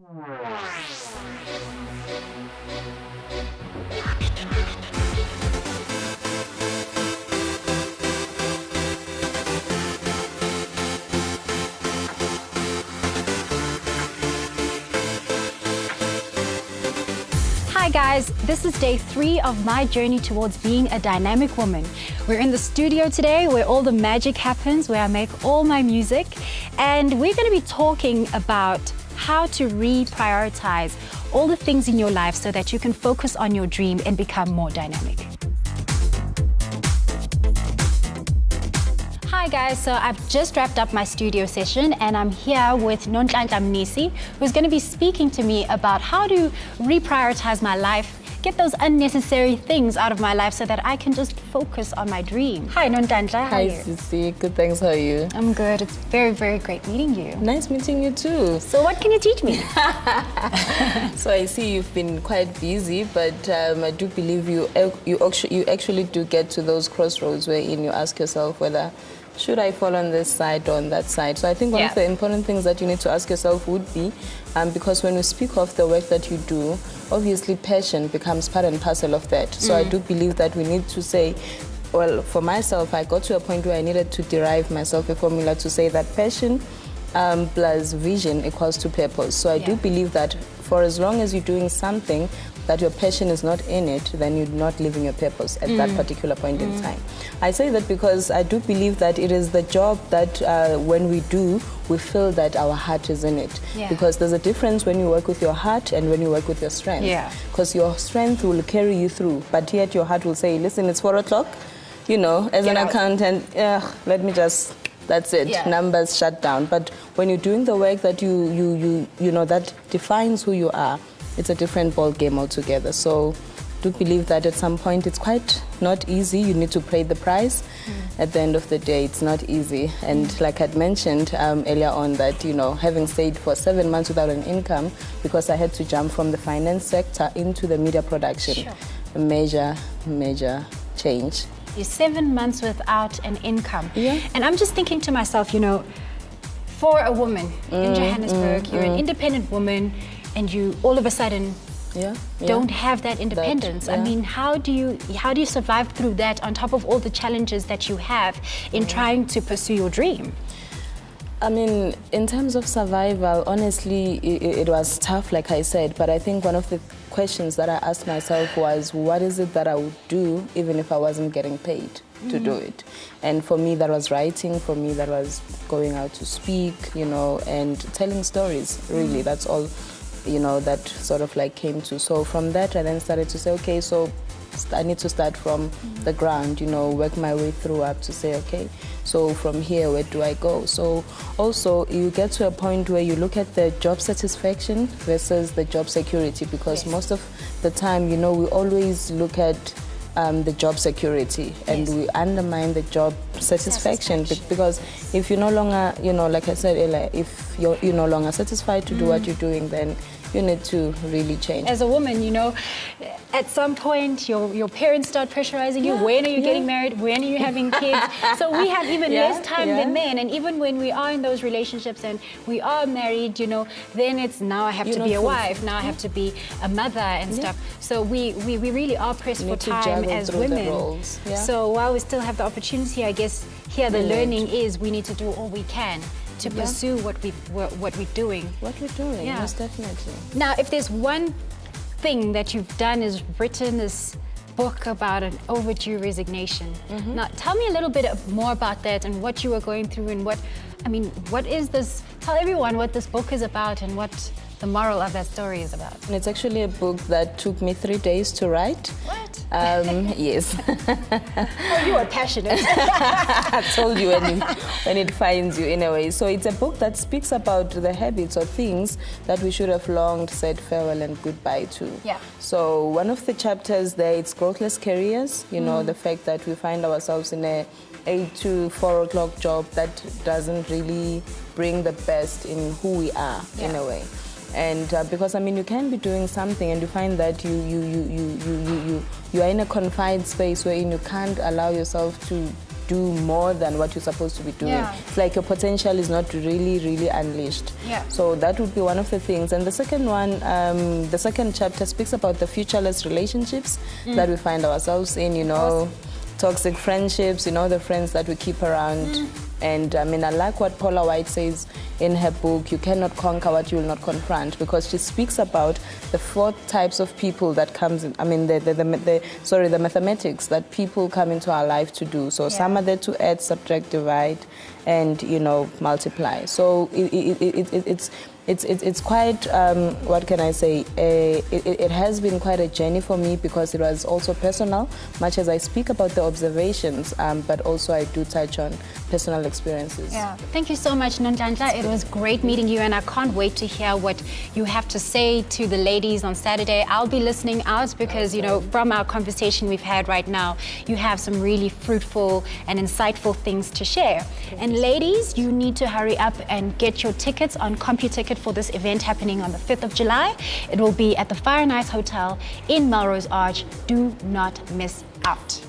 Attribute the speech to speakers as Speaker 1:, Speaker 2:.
Speaker 1: Hi guys, this is day 3 of my journey towards being a dynamic woman. We're in the studio today where all the magic happens, where I make all my music, and we're going to be talking about how to reprioritize all the things in your life so that you can focus on your dream and become more dynamic. Hi guys, so I've just wrapped up my studio session and I'm here with Nonhlanhla Mnisi, who's going to be speaking to me about how to reprioritize my life, get those unnecessary things out of my life so that I can just focus on my dream. Hi Nonhlanhla, how are you?
Speaker 2: Hi Sisi, good, thanks, how are you?
Speaker 1: I'm good, it's very, very great meeting you.
Speaker 2: Nice meeting you too.
Speaker 1: So what can you teach me?
Speaker 2: So I see you've been quite busy, but I do believe you actually do get to those crossroads wherein you ask yourself whether should I fall on this side or on that side? So I think one of the important things that you need to ask yourself would be, because when you speak of the work that you do, obviously passion becomes part and parcel of that. So I do believe that we need to say, well, for myself, I got to a point where I needed to derive myself a formula to say that passion plus vision equals to purpose. So I do believe that for as long as you're doing something that your passion is not in it, then you're not living your purpose at that particular point in time. I say that because I do believe that it is the job that when we do, we feel that our heart is in it. Because there's a difference when you work with your heart and when you work with your strength. Because your strength will carry you through, but yet your heart will say, listen, it's 4 o'clock, you know, as an accountant, let me just, that's it, numbers shut down. But when you're doing the work that you know, that defines who you are, it's a different ball game altogether. So do believe that at some point it's quite not easy. You need to pay the price. At the end of the day, it's not easy. And like I'd mentioned earlier on that, you know, having stayed for 7 months without an income because I had to jump from the finance sector into the media production. A major change.
Speaker 1: You're 7 months without an income. And I'm just thinking to myself, you know, for a woman in Johannesburg, you're an independent woman, and you all of a sudden don't have that independence. I mean, how do you survive through that on top of all the challenges that you have in trying to pursue your dream?
Speaker 2: I mean, in terms of survival, honestly, it was tough, like I said, but I think one of the questions that I asked myself was, what is it that I would do even if I wasn't getting paid to do it? And for me, that was writing. For me, that was going out to speak, you know, and telling stories, really. That's all, you know, that sort of like came to. So from that, I then started to say, okay, so I need to start from the ground, you know, work my way through up to say, okay, so from here, where do I go? So also you get to a point where you look at the job satisfaction versus the job security, because most of the time, you know, we always look at the job security and we undermine the job satisfaction. Because if you're no longer, you know, like I said earlier, if you're no longer satisfied to do what you're doing, then you need to really change.
Speaker 1: As a woman, you know, at some point your parents start pressurizing you. When are you getting married? When are you having kids? So we have even less time than men. And even when we are in those relationships and we are married, you know, then it's now I have to be a wife, now I have to be a mother and stuff. So we really are pressed for time as women. So while we still have the opportunity, I guess here the learning is we need to do all we can to pursue what we're doing.
Speaker 2: Most definitely.
Speaker 1: Now, if there's one thing that you've done is written this book about an overdue resignation. Now, tell me a little bit more about that and what you were going through and what is this? Tell everyone what this book is about and what the moral of that story is about.
Speaker 2: And it's actually a book that took me 3 days to write.
Speaker 1: What?
Speaker 2: Yes.
Speaker 1: Oh, you are passionate.
Speaker 2: I told you when it finds you in a way. So it's a book that speaks about the habits or things that we should have long said farewell and goodbye to. So one of the chapters there, it's growthless careers. You know, the fact that we find ourselves in a 8 to 4 o'clock job that doesn't really bring the best in who we are in a way. And because I mean, you can be doing something and you find that you are in a confined space wherein you can't allow yourself to do more than what you're supposed to be doing.
Speaker 1: Yeah.
Speaker 2: It's like your potential is not really unleashed.
Speaker 1: Yeah.
Speaker 2: So that would be one of the things. And the second one, the second chapter speaks about the futureless relationships that we find ourselves in, you know, toxic friendships, you know, the friends that we keep around. And I mean, I like what Paula White says in her book, You Cannot Conquer What You Will Not Confront, because she speaks about the 4 types of people that comes in, I mean, the mathematics that people come into our life to do. So some are there to add, subtract, divide, and, you know, multiply. So it's quite, what can I say, it has been quite a journey for me, because it was also personal, much as I speak about the observations, but also I do touch on personal experiences.
Speaker 1: Yeah. Thank you so much, Nonhlanhla. It was great meeting you, and I can't wait to hear what you have to say to the ladies on Saturday. I'll be listening out because, you know, from our conversation we've had right now, you have some really fruitful and insightful things to share. And ladies, you need to hurry up and get your tickets on CompuTicket for this event happening on the 5th of July. It will be at the Fire and Ice Hotel in Melrose Arch. Do not miss out.